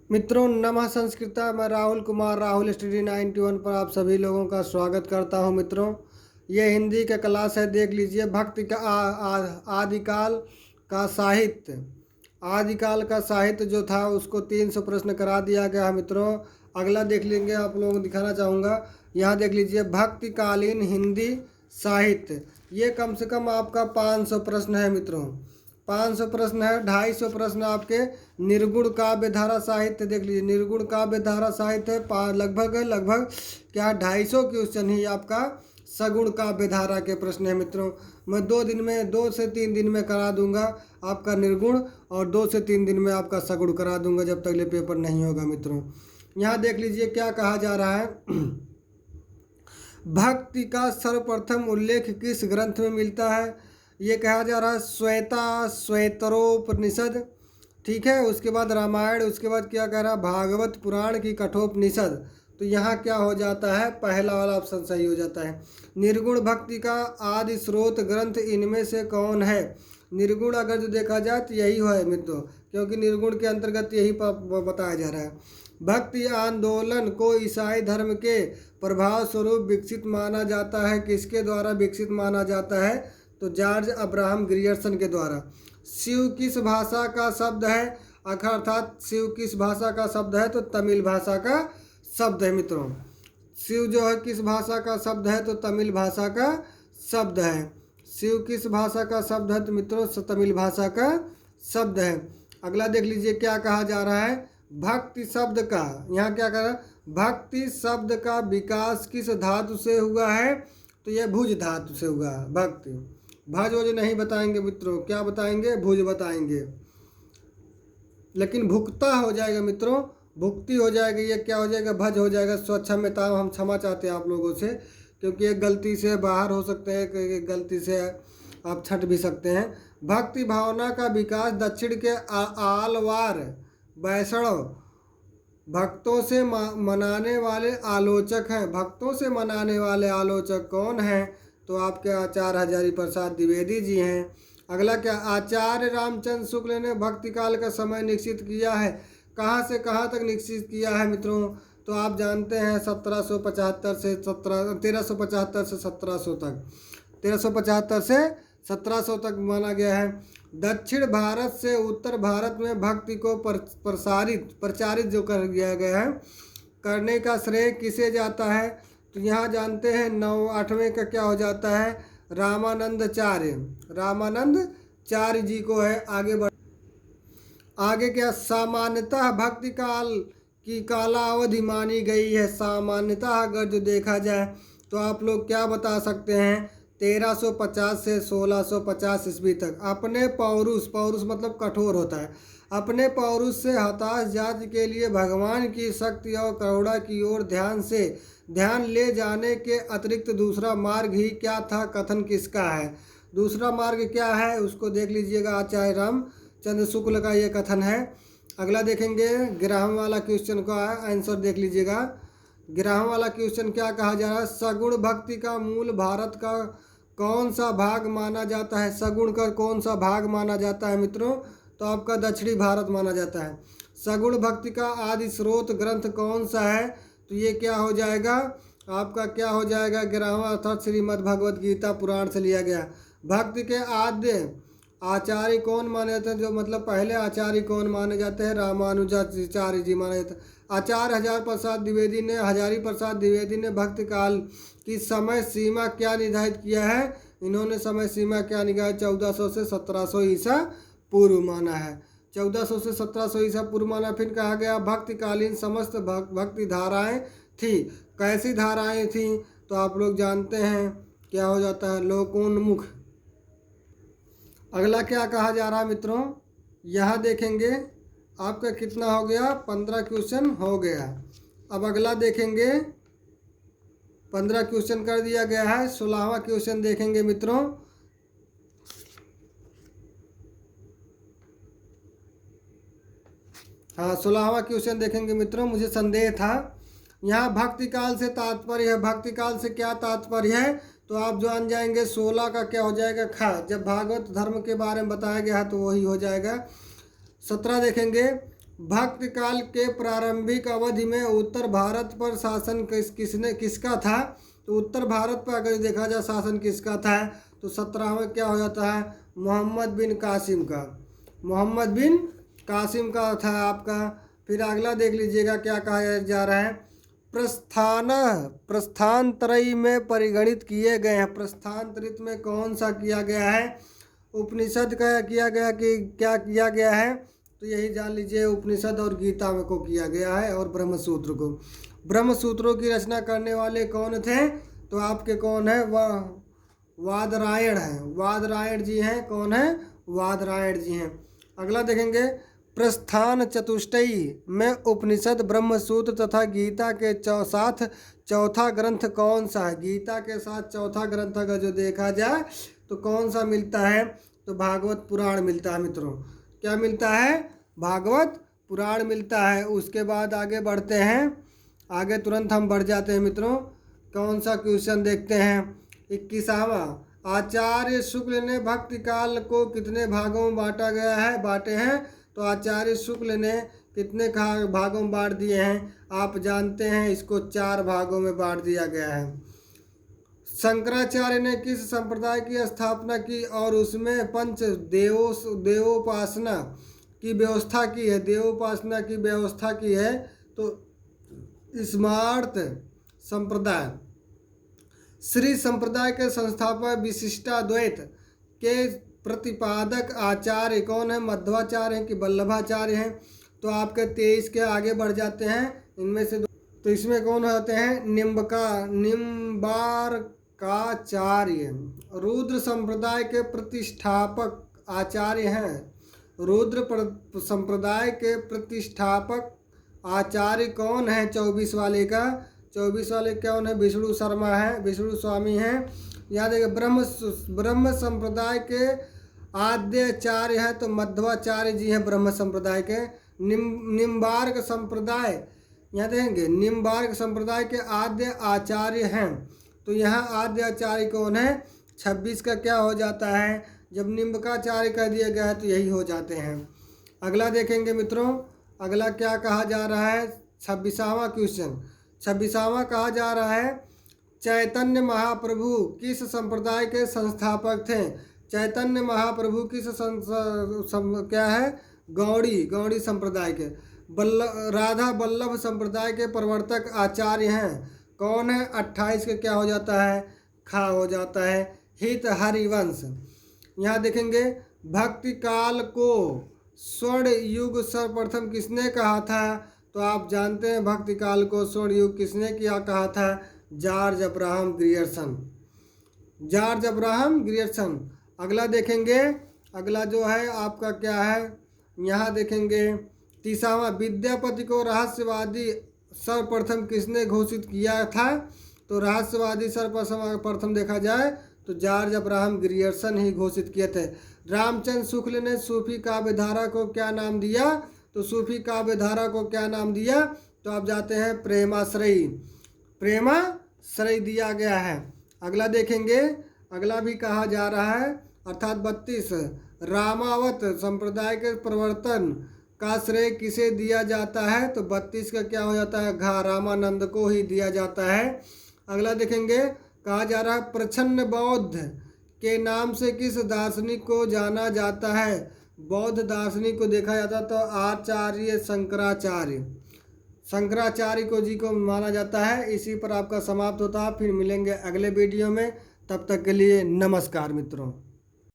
मित्रों नमः संस्कृता। मैं राहुल कुमार राहुल स्टडी 91 पर आप सभी लोगों का स्वागत करता हूं। मित्रों ये हिंदी का क्लास है। देख लीजिए भक्ति का आदिकाल का साहित्य। आदिकाल का साहित्य जो था उसको 300 प्रश्न करा दिया गया है। मित्रों अगला देख लेंगे, आप लोगों को दिखाना चाहूँगा। यहाँ देख लीजिए भक्तिकालीन हिंदी साहित्य। ये कम से कम आपका 500 प्रश्न है। मित्रों 500 प्रश्न है। 250 प्रश्न आपके निर्गुण काव्य धारा साहित्य। देख लीजिए निर्गुण काव्य धारा साहित्य लगभग क्या 250 क्वेश्चन ही आपका सगुण काव्य धारा के प्रश्न है। मित्रों मैं 2 से 3 दिन में करा दूंगा आपका निर्गुण, और 2 से 3 दिन में आपका सगुण करा दूंगा जब तक ये पेपर नहीं होगा। मित्रों यहाँ देख लीजिए क्या कहा जा रहा है। भक्ति का सर्वप्रथम उल्लेख किस ग्रंथ में मिलता है? ये कहा जा रहा है श्वेतरोपनिषद। ठीक है, उसके बाद रामायण, उसके बाद क्या कह रहा है भागवत पुराण की कठोपनिषद। तो यहाँ क्या हो जाता है, पहला वाला ऑप्शन सही हो जाता है। निर्गुण भक्ति का आदि स्रोत ग्रंथ इनमें से कौन है? निर्गुण अगर जो देखा जाए तो यही है मित्रों, क्योंकि निर्गुण के अंतर्गत यही बताया जा रहा है। भक्ति आंदोलन को ईसाई धर्म के प्रभाव स्वरूप विकसित माना जाता है। किसके द्वारा विकसित माना जाता है? तो जॉर्ज अब्राहम ग्रियर्सन के द्वारा। शिव किस भाषा का शब्द है? अर्थात शिव किस भाषा का शब्द है? तो तमिल भाषा का शब्द है। मित्रों शिव जो है किस भाषा का शब्द है? तो तमिल भाषा का शब्द है। शिव किस भाषा का शब्द है? तो मित्रों तमिल भाषा का शब्द है। अगला देख लीजिए क्या कहा जा रहा है। भक्ति शब्द का, यहाँ क्या कह रहा है, भक्ति शब्द का विकास किस धातु से हुआ है? तो यह भुज धातु से हुआ है। भक्ति भज वज नहीं बताएंगे मित्रों, क्या बताएंगे? भुज बताएंगे। लेकिन भुक्ता हो जाएगा मित्रों, भुक्ति हो जाएगा। ये क्या हो जाएगा? भज हो जाएगा। स्वक्षम्यता, हम क्षमा चाहते हैं आप लोगों से, क्योंकि एक गलती से बाहर हो सकते हैं, एक गलती से आप छट भी सकते हैं। भक्ति भावना का विकास दक्षिण के आलवार वैष्णव भक्तों से मनाने वाले आलोचक हैं। भक्तों से मनाने वाले आलोचक कौन हैं? तो आपके आचार्य हजारी प्रसाद द्विवेदी जी हैं। अगला क्या, आचार्य रामचंद्र शुक्ल ने भक्ति काल का समय निश्चित किया है। कहाँ से कहाँ तक निश्चित किया है मित्रों? तो आप जानते हैं 1375 से 1375 से 1700 तक, 1375 से 1700 तक माना गया है। दक्षिण भारत से उत्तर भारत में भक्ति को प्रचारित जो कर दिया गया है, करने का श्रेय किसे जाता है? तो यहाँ जानते हैं 8वें का क्या हो जाता है, रामानंदाचार्य जी को है। आगे क्या, सामान्यतः भक्ति काल की कालावधि मानी गई है। सामान्यतः अगर जो देखा जाए तो आप लोग क्या बता सकते हैं, 1350 से 1650 ईस्वी तक। अपने पौरुष मतलब कठोर होता है, अपने पौरुष से हताश जाति के लिए भगवान की शक्ति और करुणा की ओर ध्यान ले जाने के अतिरिक्त दूसरा मार्ग ही क्या था? कथन किसका है? दूसरा मार्ग क्या है उसको देख लीजिएगा, आचार्य रामचंद्र शुक्ल का ये कथन है। अगला देखेंगे ग्राहम वाला क्वेश्चन का आंसर देख लीजिएगा। ग्राहम वाला क्वेश्चन क्या कहा जा रहा है, सगुण भक्ति का मूल भारत का कौन सा भाग माना जाता है? सगुण का कौन सा भाग माना जाता है मित्रों? तो आपका दक्षिणी भारत माना जाता है। सगुण भक्ति का आदि स्रोत ग्रंथ कौन सा है? तो ये क्या हो जाएगा आपका, क्या हो जाएगा, ग्राहम अर्थात श्रीमद् भगवद गीता पुराण से लिया गया। भक्ति के आद्य आचार्य कौन माने जाते हैं? जो मतलब पहले आचार्य कौन माने जाते हैं? रामानुजाचार्य जी माने जाते हैं। आचार्य हजारी प्रसाद द्विवेदी ने भक्ति काल की समय सीमा क्या निर्धारित किया है? इन्होंने समय सीमा क्या निर्धारित, 1400 से 1700 ईसा पूर्व माना है। 1400 से 1700 ईसा पूर्व माना। फिर कहा गया भक्तिकालीन समस्त भक्ति धाराएं थी। कैसी धाराएं थी? तो आप लोग जानते हैं क्या हो जाता है, लोकोन्मुख। अगला क्या कहा जा रहा है मित्रों, यहाँ देखेंगे आपका कितना हो गया, 15 क्वेश्चन हो गया। अब अगला देखेंगे, 15 क्वेश्चन कर दिया गया है। 16वां क्वेश्चन देखेंगे मित्रों। हाँ 16वां क्वेश्चन देखेंगे मित्रों। मुझे संदेह था, यहाँ भक्ति काल से तात्पर्य है। भक्ति काल से क्या तात्पर्य है? तो आप जान जाएंगे 16 का क्या हो जाएगा, खा। जब भागवत धर्म के बारे में बताया गया है तो वही हो जाएगा। 17 देखेंगे, भक्ति काल के प्रारंभिक अवधि में उत्तर भारत पर शासन किसका था? तो उत्तर भारत पर अगर देखा जाए शासन किसका था, तो 17वां क्या हो जाता है? मोहम्मद बिन कासिम का। मोहम्मद बिन कासिम का था आपका। फिर अगला देख लीजिएगा क्या कहा जा रहा है, प्रस्थानत्रयी में परिगणित किए गए हैं। प्रस्थानत्रित में कौन सा किया गया है? उपनिषद का किया गया कि क्या किया गया है? तो यही जान लीजिए, उपनिषद और गीता में को किया गया है, और ब्रह्मसूत्र को। ब्रह्मसूत्रों की रचना करने वाले कौन थे? तो आपके कौन है? वादरायण हैं। वादरायण जी हैं। कौन है? वादरायण जी हैं। अगला देखेंगे, प्रस्थान चतुष्टयी में उपनिषद, ब्रह्मसूत्र तथा गीता के साथ चौथा ग्रंथ कौन सा है? गीता के साथ चौथा ग्रंथ अगर जो देखा जाए तो कौन सा मिलता है? तो भागवत पुराण मिलता है मित्रों। क्या मिलता है? भागवत पुराण मिलता है। उसके बाद आगे बढ़ते हैं, आगे तुरंत हम बढ़ जाते हैं मित्रों। कौन सा क्वेश्चन देखते हैं? 21वां, आचार्य शुक्ल ने भक्ति काल को कितने भागों में बांटे हैं? तो आचार्य शुक्ल ने कितने भागों में बांट दिए हैं? आप जानते हैं, इसको 4 भागों में बांट दिया गया है। शंकराचार्य ने किस संप्रदाय की स्थापना की और उसमें पंच देवोपासना की व्यवस्था की है? देवोपासना की व्यवस्था की है तो स्मार्त संप्रदाय। श्री संप्रदाय के संस्थापक विशिष्टाद्वैत के प्रतिपादक आचार्य कौन है? मध्वाचार्य हैं कि वल्लभाचार्य हैं? तो आपके 23 के आगे बढ़ जाते हैं। इनमें से तो इसमें कौन होते हैं? निम्बार्काचार्य रुद्र संप्रदाय के प्रतिष्ठापक आचार्य हैं। रुद्र संप्रदाय के प्रतिष्ठापक आचार्य कौन है? 24 वाले का 24 वाले कौन है? विष्णु शर्मा है, विष्णु स्वामी हैं। याद है, ब्रह्म संप्रदाय के आद्याचार्य है तो मध्वाचार्य जी हैं ब्रह्म संप्रदाय के। निम्बार्क संप्रदाय, यहाँ देखेंगे, निम्बार्क संप्रदाय के आद्य आचार्य हैं। तो यहाँ आद्य आचार्य कौन है? 26 का क्या हो जाता है? जब निम्बकाचार्य कह दिया गया है तो यही हो जाते हैं। अगला देखेंगे मित्रों, अगला क्या कहा जा रहा है? 26वां क्वेश्चन। 26वां कहा जा रहा है, चैतन्य महाप्रभु किस संप्रदाय के संस्थापक थे? चैतन्य महाप्रभु किस क्या है? गौड़ी संप्रदाय के। राधा वल्लभ संप्रदाय के प्रवर्तक आचार्य हैं। कौन है? 28 के क्या हो जाता है? खा हो जाता है, हित हरिवंश। यहाँ देखेंगे, भक्ति काल को स्वर्ण युग सर्वप्रथम किसने कहा था? तो आप जानते हैं भक्ति काल को स्वर्ण युग किसने किया कहा था? George Abraham Grierson. George Abraham Grierson. अगला देखेंगे, अगला जो है आपका क्या है? यहाँ देखेंगे 30वां, विद्यापति को रहस्यवादी सर्वप्रथम किसने घोषित किया था? तो रहस्यवादी सर्वप्रथम देखा जाए तो जॉर्ज अब्राहम ग्रियर्सन ही घोषित किए थे। रामचंद्र शुक्ल ने सूफी काव्यधारा को क्या नाम दिया? तो सूफी काव्यधारा को क्या नाम दिया? तो आप जाते हैं प्रेमाश्रयी। प्रेमाश्रयी दिया गया है। अगला देखेंगे, अगला भी कहा जा रहा है, अर्थात 32, रामावत संप्रदाय के प्रवर्तन का श्रेय किसे दिया जाता है? तो 32 का क्या हो जाता है? घा रामानंद को ही दिया जाता है। अगला देखेंगे, कहा जा रहा है, प्रच्छन्न बौद्ध के नाम से किस दार्शनिक को जाना जाता है? बौद्ध दार्शनिक को देखा जाता तो आचार्य शंकराचार्य को जी को माना जाता है। इसी पर आपका समाप्त होता है। फिर मिलेंगे अगले वीडियो में, तब तक के लिए नमस्कार मित्रों।